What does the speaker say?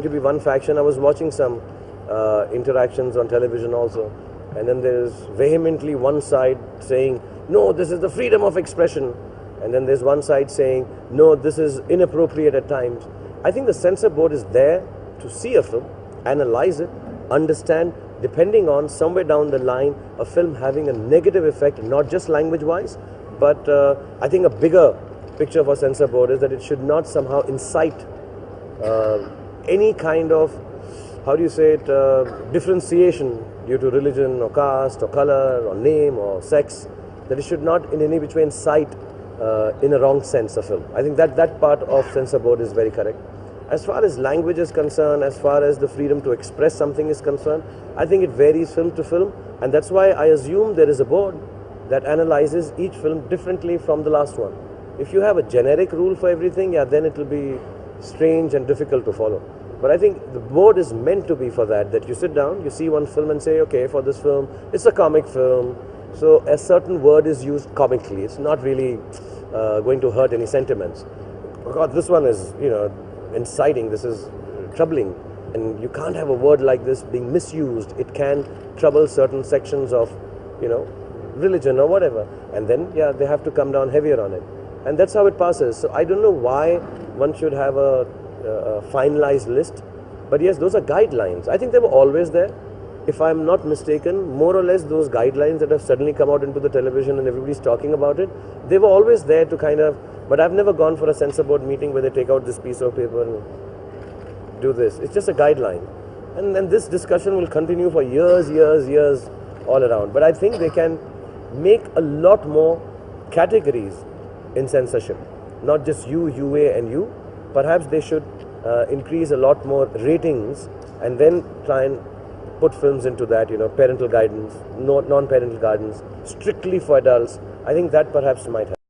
To be one faction. I was watching some interactions on television also, and then there's vehemently one side saying, no, this is the freedom of expression, and then there's one side saying, no, this is inappropriate at times. I think the censor board is there to see a film, analyze it, understand, depending on somewhere down the line, a film having a negative effect, not just language-wise, but I think a bigger picture for censor board is that it should not somehow incite any kind of, how do you say it, differentiation due to religion or caste or color or name or sex, that it should not in any which way incite in a wrong sense a film. I think that part of censor board is very correct. As far as language is concerned, as far as the freedom to express something is concerned, I think it varies film to film, and that's why I assume there is a board that analyzes each film differently from the last one. If you have a generic rule for everything, yeah, then it will be strange and difficult to follow. But I think the board is meant to be for that you sit down, you see one film and say, okay, for this film, it's a comic film, so a certain word is used comically. It's not really going to hurt any sentiments. Oh God, this one is, inciting, this is troubling, and you can't have a word like this being misused. It can trouble certain sections of, religion or whatever. And then, yeah, they have to come down heavier on it. And that's how it passes. So I don't know why one should have a finalized list, but yes, those are guidelines. I think they were always there. If I'm not mistaken, more or less those guidelines that have suddenly come out into the television and everybody's talking about it, they were always there to kind of, but I've never gone for a censor board meeting where they take out this piece of paper and do this. It's just a guideline. And then this discussion will continue for years all around. But I think they can make a lot more categories in censorship, not just you, UA and you. Perhaps they should increase a lot more ratings and then try and put films into that, parental guidance, non-parental guidance, strictly for adults. I think that perhaps might help.